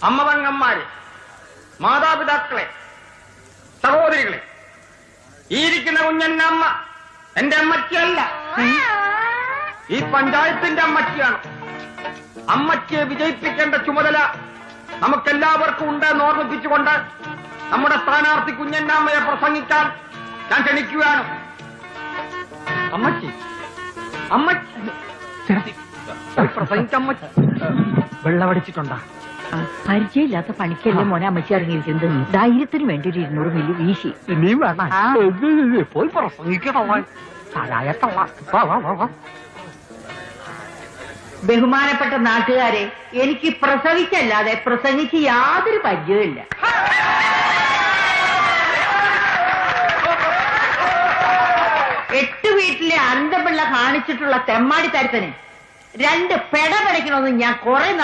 അമ്മതങ്ങന്മാരെ, മാതാപിതാക്കളെ, സഹോദരികളെ, ഈ ഇരിക്കുന്ന കുഞ്ഞന്റെ അമ്മ എന്റെ അമ്മയ്ക്കല്ല, ഈ പഞ്ചായത്തിന്റെ അമ്മയ്ക്കാണ്. അമ്മയ്ക്ക് വിജയിപ്പിക്കേണ്ട ചുമതല നമുക്കെല്ലാവർക്കും ഉണ്ടെന്ന് ഓർമ്മിപ്പിച്ചുകൊണ്ട് നമ്മുടെ സ്ഥാനാർത്ഥി കുഞ്ഞന്റെ അമ്മയെ പ്രസംഗിക്കാൻ ഞാൻ ക്ഷണിക്കുകയാണ്. അമ്മച്ചി, അമ്മച്ചി പ്രസംഗിച്ചമ്മച്ചി വെള്ളമടിച്ചിട്ടുണ്ടാ? പരിചയമില്ലാത്ത പണിക്കല്ലേ മോനെ അമ്മച്ചി ഇറങ്ങിയിരിക്കുന്നത്. ധൈര്യത്തിന് വേണ്ടി ഒരു 200 മില്ലി വീശി. ഇനിയും വേണം, പോയി പ്രസംഗിക്കണം. ബഹുമാനപ്പെട്ട നാട്ടുകാരെ, എനിക്ക് പ്രസവിച്ചല്ലാതെ പ്രസംഗിച്ച് യാതൊരു പരിചയമില്ല. എട്ട് വീട്ടിലെ അന്തപിള്ള കാണിച്ചിട്ടുള്ള തെമ്മാടിത്തരത്തിന് 2 പെട പടയ്ക്കണമെന്ന് ഞാൻ കുറെ